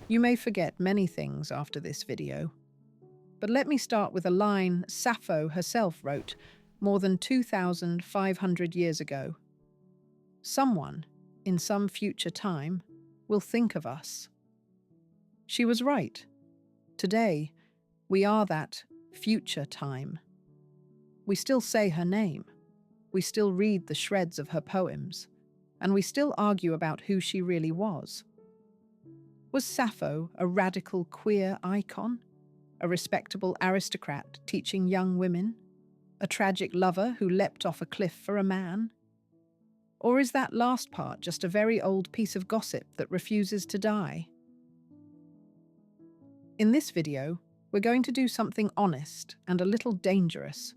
You may forget many things after this video, but let me start with a line Sappho herself wrote more than 2,500 years ago. Someone, in some future time, will think of us. She was right. Today, we are that future time. We still say her name. We still read the shreds of her poems. And we still argue about who she really was. Was Sappho a radical queer icon? A respectable aristocrat teaching young women? A tragic lover who leapt off a cliff for a man? Or is that last part just a very old piece of gossip that refuses to die? In this video, we're going to do something honest and a little dangerous.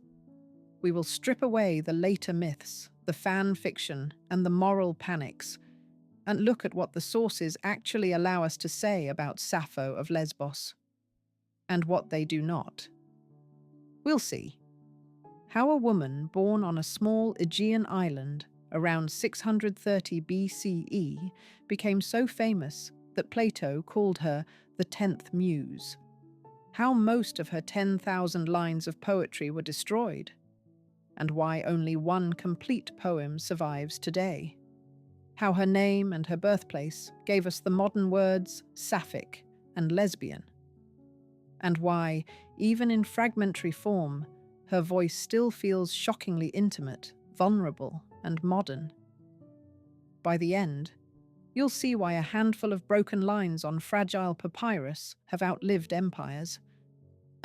We will strip away the later myths, the fan fiction, and the moral panics, and look at what the sources actually allow us to say about Sappho of Lesbos, and what they do not. We'll see how a woman born on a small Aegean island around 630 BCE became so famous that Plato called her the 10th Muse, how most of her 10,000 lines of poetry were destroyed, and why only one complete poem survives today, how her name and her birthplace gave us the modern words sapphic and lesbian, and why, even in fragmentary form, her voice still feels shockingly intimate, vulnerable, and modern. By the end, you'll see why a handful of broken lines on fragile papyrus have outlived empires,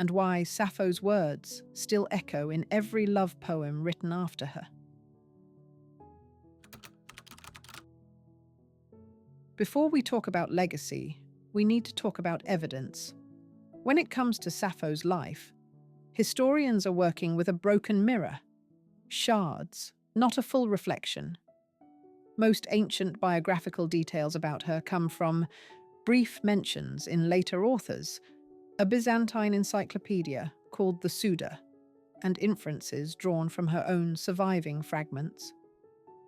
and why Sappho's words still echo in every love poem written after her. Before we talk about legacy, we need to talk about evidence. When it comes to Sappho's life, historians are working with a broken mirror, shards, not a full reflection. Most ancient biographical details about her come from brief mentions in later authors, a Byzantine encyclopedia called the Suda, and inferences drawn from her own surviving fragments.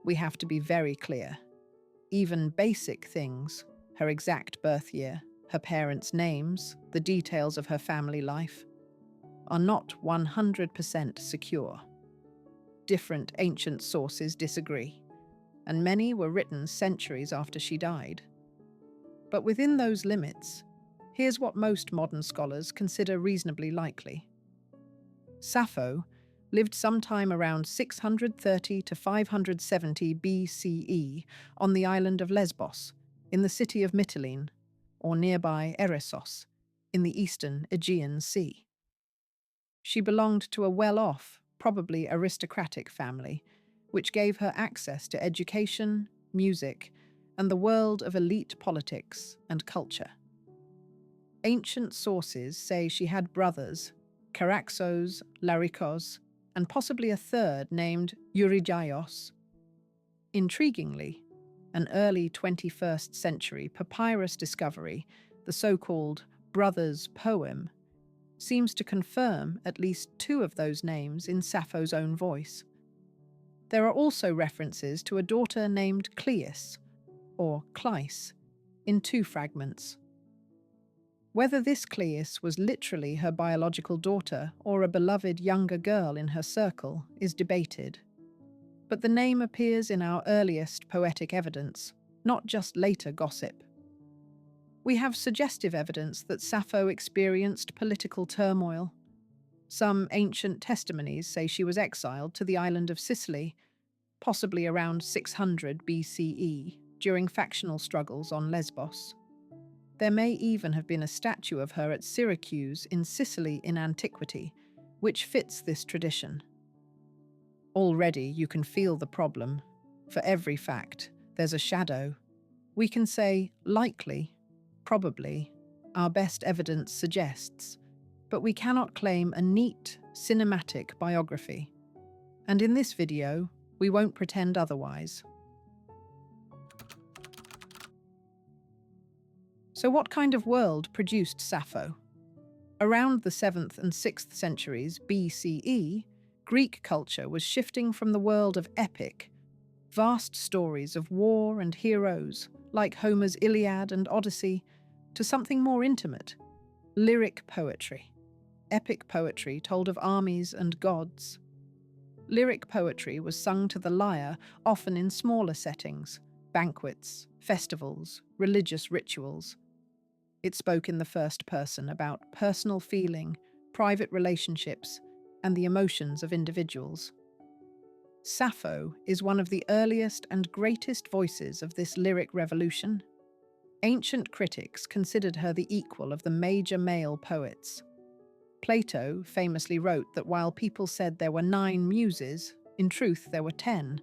We have to be very clear. Even basic things, her exact birth year, her parents' names, the details of her family life, are not 100% secure. Different ancient sources disagree, and many were written centuries after she died. But within those limits, here's what most modern scholars consider reasonably likely. Sappho lived sometime around 630 to 570 BCE on the island of Lesbos, in the city of Mytilene, or nearby Eresos, in the eastern Aegean Sea. She belonged to a well-off, probably aristocratic family, which gave her access to education, music, and the world of elite politics and culture. Ancient sources say she had brothers, Charaxos, Larikos, and possibly a third named Eurygaios. Intriguingly, an early 21st century papyrus discovery, the so-called Brothers poem, seems to confirm at least two of those names in Sappho's own voice. There are also references to a daughter named Cleis, or Kleis, in two fragments. Whether this Cleis was literally her biological daughter or a beloved younger girl in her circle is debated. But the name appears in our earliest poetic evidence, not just later gossip. We have suggestive evidence that Sappho experienced political turmoil. Some ancient testimonies say she was exiled to the island of Sicily, possibly around 600 BCE, during factional struggles on Lesbos. There may even have been a statue of her at Syracuse in Sicily in antiquity, which fits this tradition. Already you can feel the problem. For every fact, there's a shadow. We can say likely, probably, our best evidence suggests, but we cannot claim a neat, cinematic biography. And in this video, we won't pretend otherwise. So what kind of world produced Sappho? Around the 7th and 6th centuries BCE, Greek culture was shifting from the world of epic, vast stories of war and heroes, like Homer's Iliad and Odyssey, to something more intimate, lyric poetry. Epic poetry told of armies and gods. Lyric poetry was sung to the lyre, often in smaller settings, banquets, festivals, religious rituals. It spoke in the first person about personal feeling, private relationships, and the emotions of individuals. Sappho is one of the earliest and greatest voices of this lyric revolution. Ancient critics considered her the equal of the major male poets. Plato famously wrote that while people said there were 9 muses, in truth there were 10,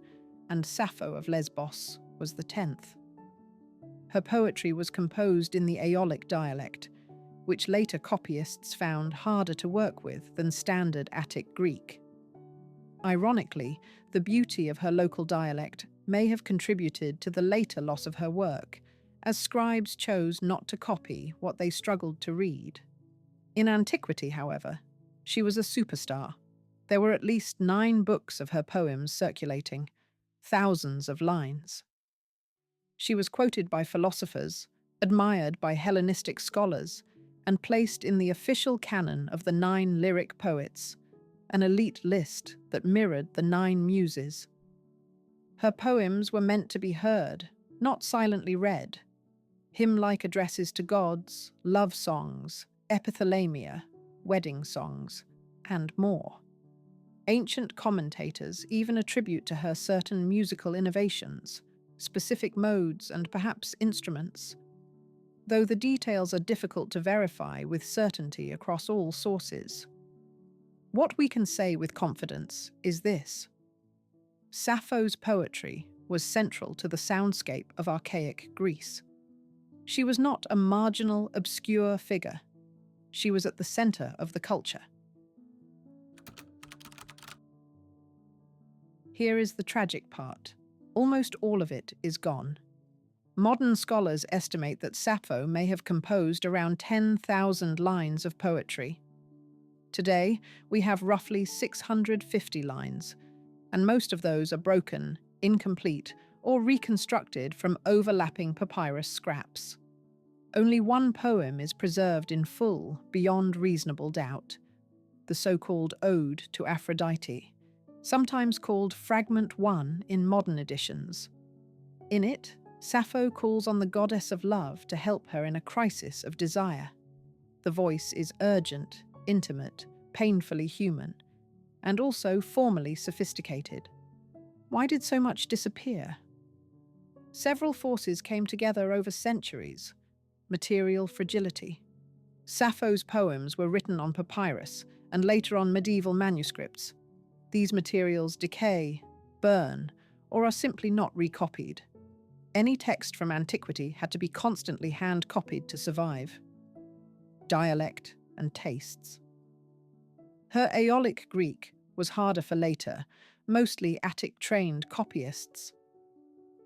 and Sappho of Lesbos was the 10th. Her poetry was composed in the Aeolic dialect, which later copyists found harder to work with than standard Attic Greek. Ironically, the beauty of her local dialect may have contributed to the later loss of her work, as scribes chose not to copy what they struggled to read. In antiquity, however, she was a superstar. There were at least 9 books of her poems circulating, thousands of lines. She was quoted by philosophers, admired by Hellenistic scholars, and placed in the official canon of the 9 lyric poets, an elite list that mirrored the 9 muses. Her poems were meant to be heard, not silently read. Hymn-like addresses to gods, love songs, epithalamia, wedding songs, and more. Ancient commentators even attribute to her certain musical innovations, specific modes, and perhaps instruments, though the details are difficult to verify with certainty across all sources. What we can say with confidence is this: Sappho's poetry was central to the soundscape of archaic Greece. She was not a marginal, obscure figure. She was at the center of the culture. Here is the tragic part. Almost all of it is gone. Modern scholars estimate that Sappho may have composed around 10,000 lines of poetry. Today, we have roughly 650 lines, and most of those are broken, incomplete, or reconstructed from overlapping papyrus scraps. Only one poem is preserved in full beyond reasonable doubt, the so-called Ode to Aphrodite, sometimes called Fragment 1 in modern editions. In it, Sappho calls on the goddess of love to help her in a crisis of desire. The voice is urgent, intimate, painfully human, and also formally sophisticated. Why did so much disappear? Several forces came together over centuries. Material fragility. Sappho's poems were written on papyrus and later on medieval manuscripts. These materials decay, burn, or are simply not recopied. Any text from antiquity had to be constantly hand-copied to survive. Dialect and tastes. Her Aeolic Greek was harder for later, mostly Attic-trained copyists.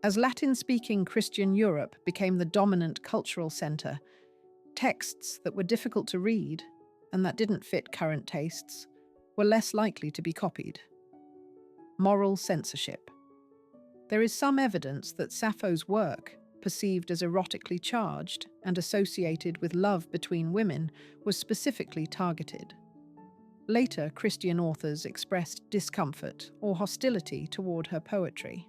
As Latin-speaking Christian Europe became the dominant cultural center, texts that were difficult to read and that didn't fit current tastes were less likely to be copied. Moral censorship. There is some evidence that Sappho's work, perceived as erotically charged and associated with love between women, was specifically targeted. Later, Christian authors expressed discomfort or hostility toward her poetry.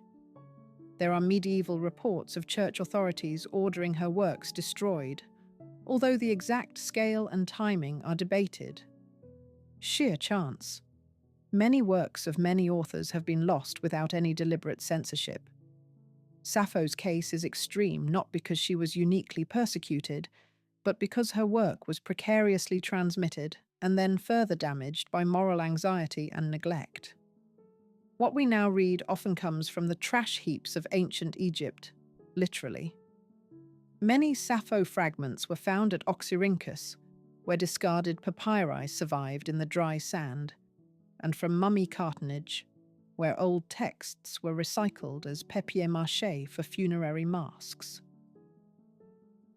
There are medieval reports of church authorities ordering her works destroyed, although the exact scale and timing are debated. Sheer chance. Many works of many authors have been lost without any deliberate censorship. Sappho's case is extreme not because she was uniquely persecuted, but because her work was precariously transmitted and then further damaged by moral anxiety and neglect. What we now read often comes from the trash heaps of ancient Egypt, literally. Many Sappho fragments were found at Oxyrhynchus, where discarded papyri survived in the dry sand, and from mummy cartonnage, where old texts were recycled as papier-mâché for funerary masks.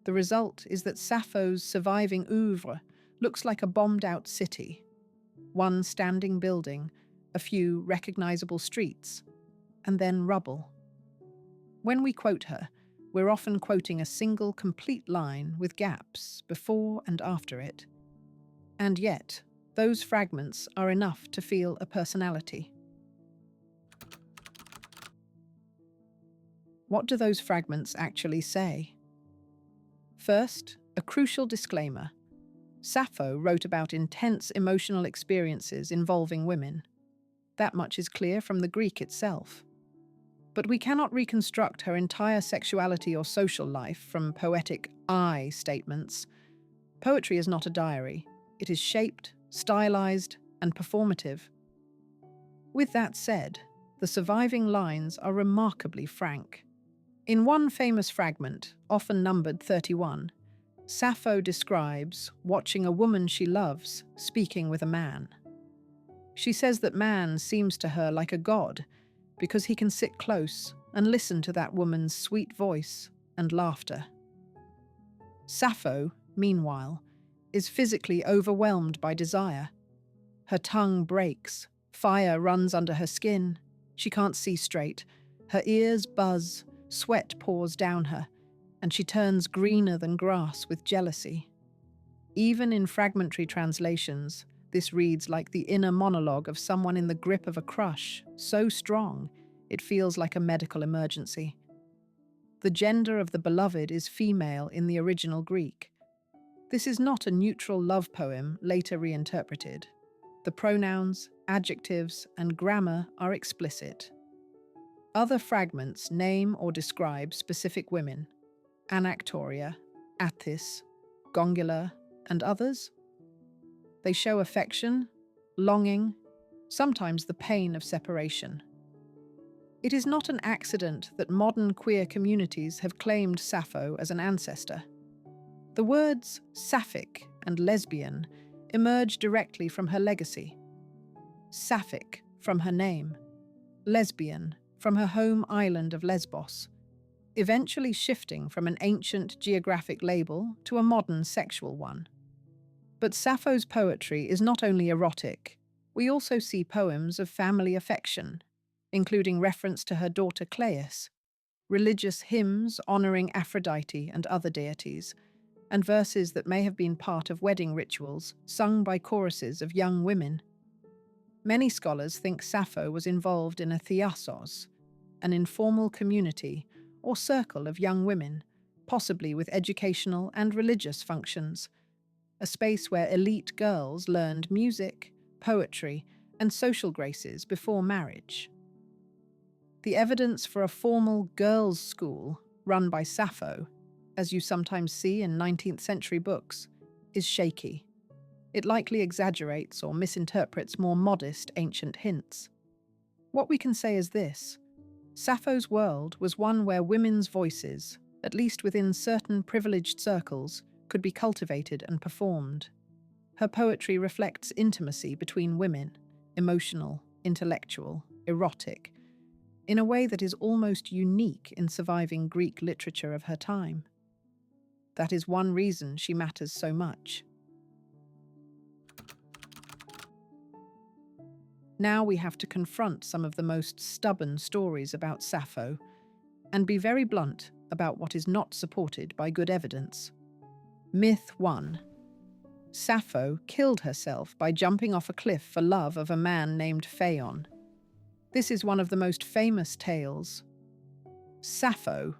The result is that Sappho's surviving oeuvre looks like a bombed-out city, one standing building, a few recognizable streets, and then rubble. When we quote her, We're often quoting a single complete line with gaps before and after it. And yet, those fragments are enough to feel a personality. What do those fragments actually say? First, a crucial disclaimer. Sappho wrote about intense emotional experiences involving women. That much is clear from the Greek itself. But we cannot reconstruct her entire sexuality or social life from poetic I statements. Poetry is not a diary. It is shaped, stylized, and performative. With that said, the surviving lines are remarkably frank. In one famous fragment, often numbered 31, Sappho describes watching a woman she loves speaking with a man. She says that man seems to her like a god because he can sit close and listen to that woman's sweet voice and laughter. Sappho, meanwhile, is physically overwhelmed by desire. Her tongue breaks, fire runs under her skin, she can't see straight, her ears buzz, sweat pours down her, and she turns greener than grass with jealousy. Even in fragmentary translations, this reads like the inner monologue of someone in the grip of a crush, so strong it feels like a medical emergency. The gender of the beloved is female in the original Greek. This is not a neutral love poem later reinterpreted. The pronouns, adjectives, and grammar are explicit. Other fragments name or describe specific women: Anactoria, Atthis, Gongula, and others. They show affection, longing, sometimes the pain of separation. It is not an accident that modern queer communities have claimed Sappho as an ancestor. The words sapphic and lesbian emerge directly from her legacy. Sapphic from her name, lesbian from her home island of Lesbos, eventually shifting from an ancient geographic label to a modern sexual one. But Sappho's poetry is not only erotic. We also see poems of family affection, including reference to her daughter Cleis, religious hymns honoring Aphrodite and other deities, and verses that may have been part of wedding rituals sung by choruses of young women. Many scholars think Sappho was involved in a thiasos, an informal community or circle of young women, possibly with educational and religious functions, a space where elite girls learned music, poetry, and social graces before marriage. The evidence for a formal girls' school run by Sappho, as you sometimes see in 19th century books, is shaky. It likely exaggerates or misinterprets more modest ancient hints. What we can say is this: Sappho's world was one where women's voices, at least within certain privileged circles, could be cultivated and performed. Her poetry reflects intimacy between women, emotional, intellectual, erotic, in a way that is almost unique in surviving Greek literature of her time. That is one reason she matters so much. Now we have to confront some of the most stubborn stories about Sappho and be very blunt about what is not supported by good evidence. Myth 1. Sappho killed herself by jumping off a cliff for love of a man named Phaon. This is one of the most famous tales. Sappho,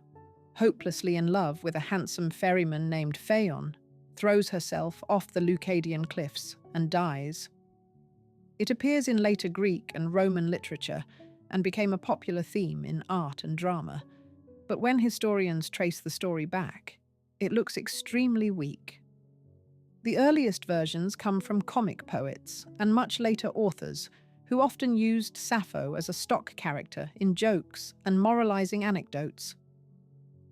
hopelessly in love with a handsome ferryman named Phaon, throws herself off the Leucadian cliffs and dies. It appears in later Greek and Roman literature and became a popular theme in art and drama. But when historians trace the story back, it looks extremely weak. The earliest versions come from comic poets and much later authors who often used Sappho as a stock character in jokes and moralizing anecdotes.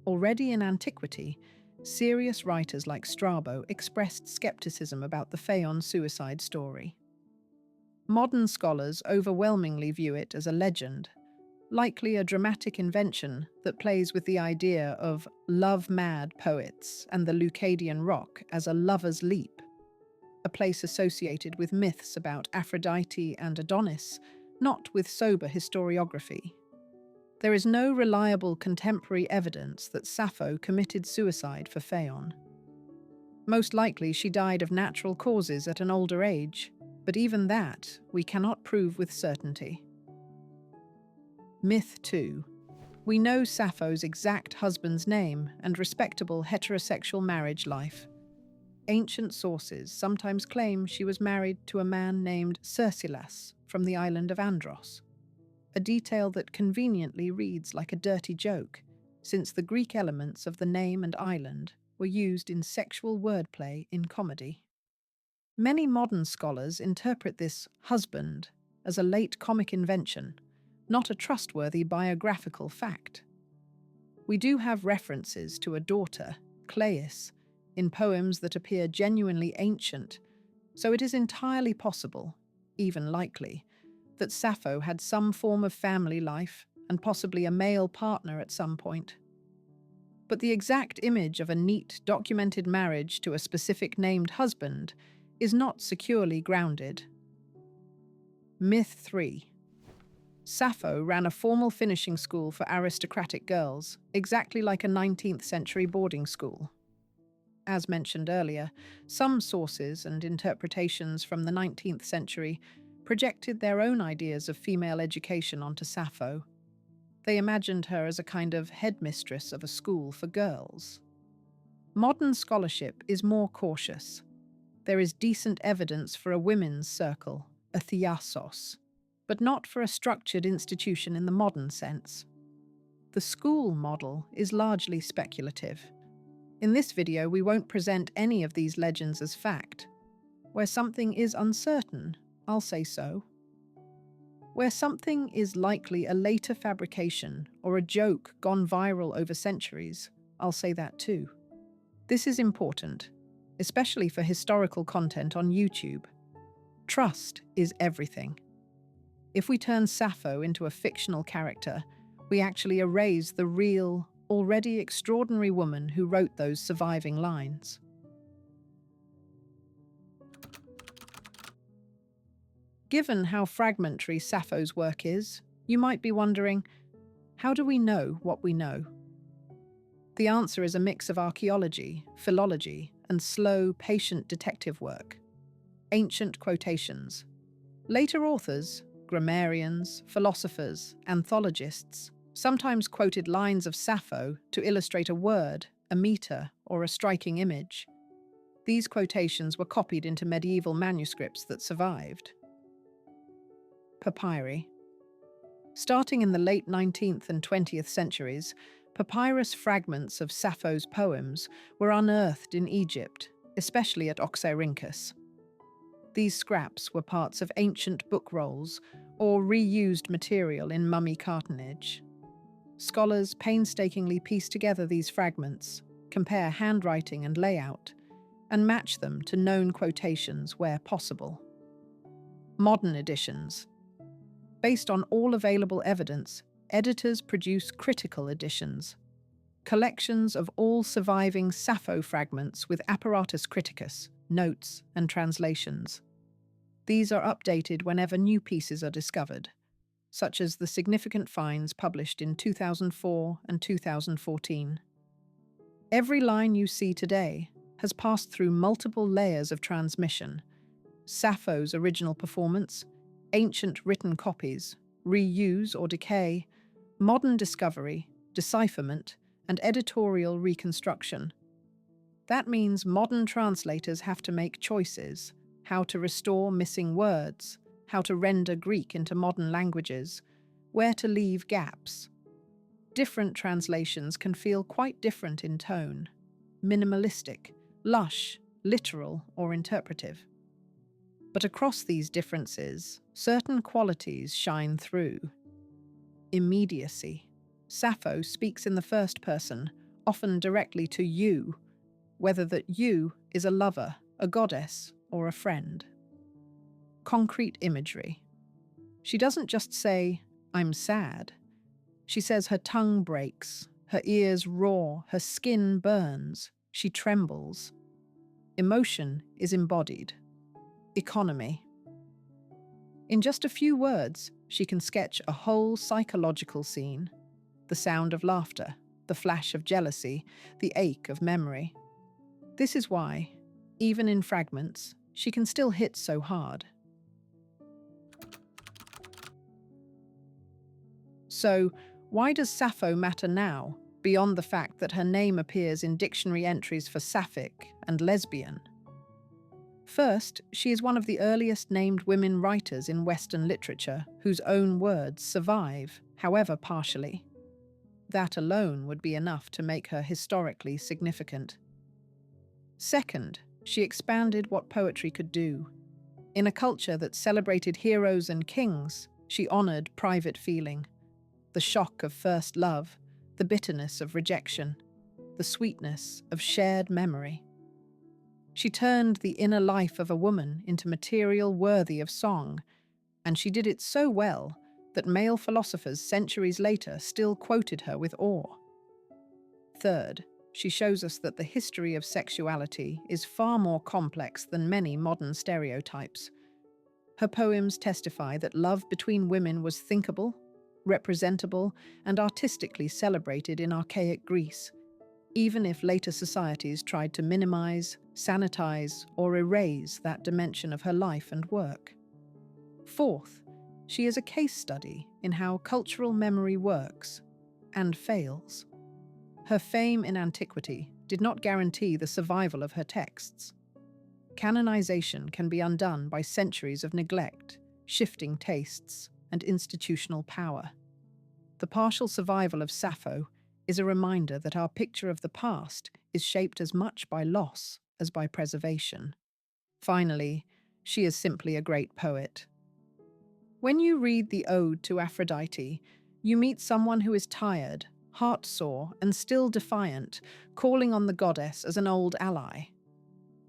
Already in antiquity, serious writers like Strabo expressed skepticism about the Phaon suicide story. Modern scholars overwhelmingly view it as a legend, likely a dramatic invention that plays with the idea of love-mad poets and the Leucadian rock as a lover's leap, a place associated with myths about Aphrodite and Adonis, not with sober historiography. There is no reliable contemporary evidence that Sappho committed suicide for Phaon. Most likely she died of natural causes at an older age, but even that we cannot prove with certainty. Myth 2. We know Sappho's exact husband's name and respectable heterosexual marriage life. Ancient sources sometimes claim she was married to a man named Cercilas from the island of Andros, a detail that conveniently reads like a dirty joke, since the Greek elements of the name and island were used in sexual wordplay in comedy. Many modern scholars interpret this husband as a late comic invention, not a trustworthy biographical fact. We do have references to a daughter, Clais, in poems that appear genuinely ancient, so it is entirely possible, even likely, that Sappho had some form of family life and possibly a male partner at some point. But the exact image of a neat, documented marriage to a specific named husband is not securely grounded. Myth 3. Sappho ran a formal finishing school for aristocratic girls, exactly like a 19th century boarding school. As mentioned earlier, some sources and interpretations from the 19th century projected their own ideas of female education onto Sappho. They imagined her as a kind of headmistress of a school for girls. Modern scholarship is more cautious. There is decent evidence for a women's circle, a thiasos, but not for a structured institution in the modern sense. The school model is largely speculative. In this video, we won't present any of these legends as fact. Where something is uncertain, I'll say so. Where something is likely a later fabrication or a joke gone viral over centuries, I'll say that too. This is important, especially for historical content on YouTube. Trust is everything. If we turn Sappho into a fictional character, we actually erase the real, already extraordinary woman who wrote those surviving lines. Given how fragmentary Sappho's work is, you might be wondering, how do we know what we know? The answer is a mix of archaeology, philology, and slow, patient detective work. Ancient quotations. Later authors, grammarians, philosophers, anthologists, sometimes quoted lines of Sappho to illustrate a word, a meter, or a striking image. These quotations were copied into medieval manuscripts that survived. Papyri. Starting in the late 19th and 20th centuries, papyrus fragments of Sappho's poems were unearthed in Egypt, especially at Oxyrhynchus. These scraps were parts of ancient book rolls or reused material in mummy cartonnage. Scholars painstakingly piece together these fragments, compare handwriting and layout, and match them to known quotations where possible. Modern editions. Based on all available evidence, editors produce critical editions, collections of all surviving Sappho fragments with apparatus criticus, notes, and translations. These are updated whenever new pieces are discovered, such as the significant finds published in 2004 and 2014. Every line you see today has passed through multiple layers of transmission: Sappho's original performance, ancient written copies, reuse or decay, modern discovery, decipherment, and editorial reconstruction. That means modern translators have to make choices: how to restore missing words, how to render Greek into modern languages, where to leave gaps. Different translations can feel quite different in tone: minimalistic, lush, literal, or interpretive. But across these differences, certain qualities shine through. Immediacy. Sappho speaks in the first person, often directly to you, whether that you is a lover, a goddess, or a friend. Concrete imagery. She doesn't just say, "I'm sad." She says her tongue breaks, her ears roar, her skin burns, she trembles. Emotion is embodied. Economy. In just a few words, she can sketch a whole psychological scene, the sound of laughter, the flash of jealousy, the ache of memory. This is why, even in fragments, she can still hit so hard. So, why does Sappho matter now, beyond the fact that her name appears in dictionary entries for sapphic and lesbian? First, she is one of the earliest named women writers in Western literature whose own words survive, however partially. That alone would be enough to make her historically significant. Second, she expanded what poetry could do. In a culture that celebrated heroes and kings, she honored private feeling, the shock of first love, the bitterness of rejection, the sweetness of shared memory. She turned the inner life of a woman into material worthy of song, and she did it so well that male philosophers centuries later still quoted her with awe. Third, she shows us that the history of sexuality is far more complex than many modern stereotypes. Her poems testify that love between women was thinkable, representable, and artistically celebrated in archaic Greece, even if later societies tried to minimize, sanitize, or erase that dimension of her life and work. Fourth, she is a case study in how cultural memory works and fails. Her fame in antiquity did not guarantee the survival of her texts. Canonization can be undone by centuries of neglect, shifting tastes, and institutional power. The partial survival of Sappho is a reminder that our picture of the past is shaped as much by loss as by preservation. Finally, she is simply a great poet. When you read the Ode to Aphrodite, you meet someone who is tired, heart-sore, and still defiant, calling on the goddess as an old ally.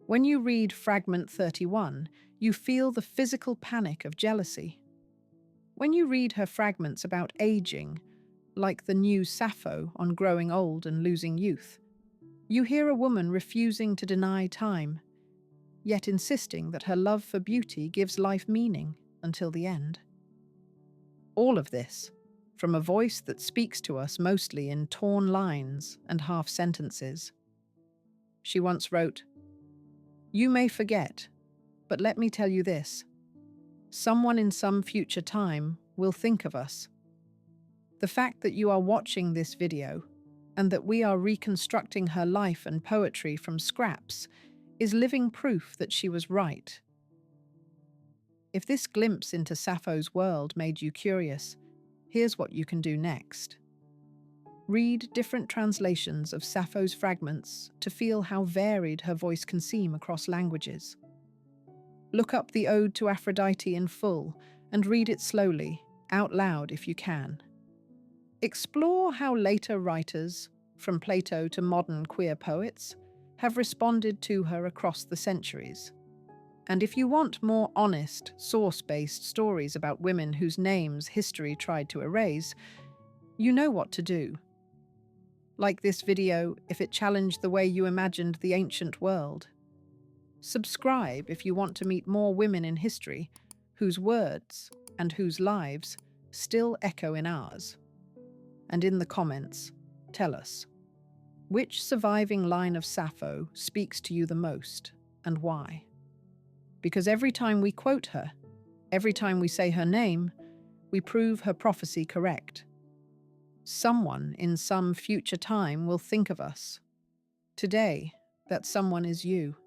When you read Fragment 31, you feel the physical panic of jealousy. When you read her fragments about aging, like the new Sappho on growing old and losing youth, you hear a woman refusing to deny time, yet insisting that her love for beauty gives life meaning until the end. All of this, from a voice that speaks to us mostly in torn lines and half sentences. She once wrote, "You may forget, but let me tell you this. Someone in some future time will think of us. The fact that you are watching this video and that we are reconstructing her life and poetry from scraps is living proof that she was right." If this glimpse into Sappho's world made you curious, here's what you can do next. Read different translations of Sappho's fragments to feel how varied her voice can seem across languages. Look up the Ode to Aphrodite in full and read it slowly, out loud if you can. Explore how later writers, from Plato to modern queer poets, have responded to her across the centuries. And if you want more honest, source-based stories about women whose names history tried to erase, you know what to do. Like this video if it challenged the way you imagined the ancient world. Subscribe if you want to meet more women in history whose words and whose lives still echo in ours. And in the comments, tell us, which surviving line of Sappho speaks to you the most and why? Because every time we quote her, every time we say her name, we prove her prophecy correct. Someone in some future time will think of us. Today, that someone is you.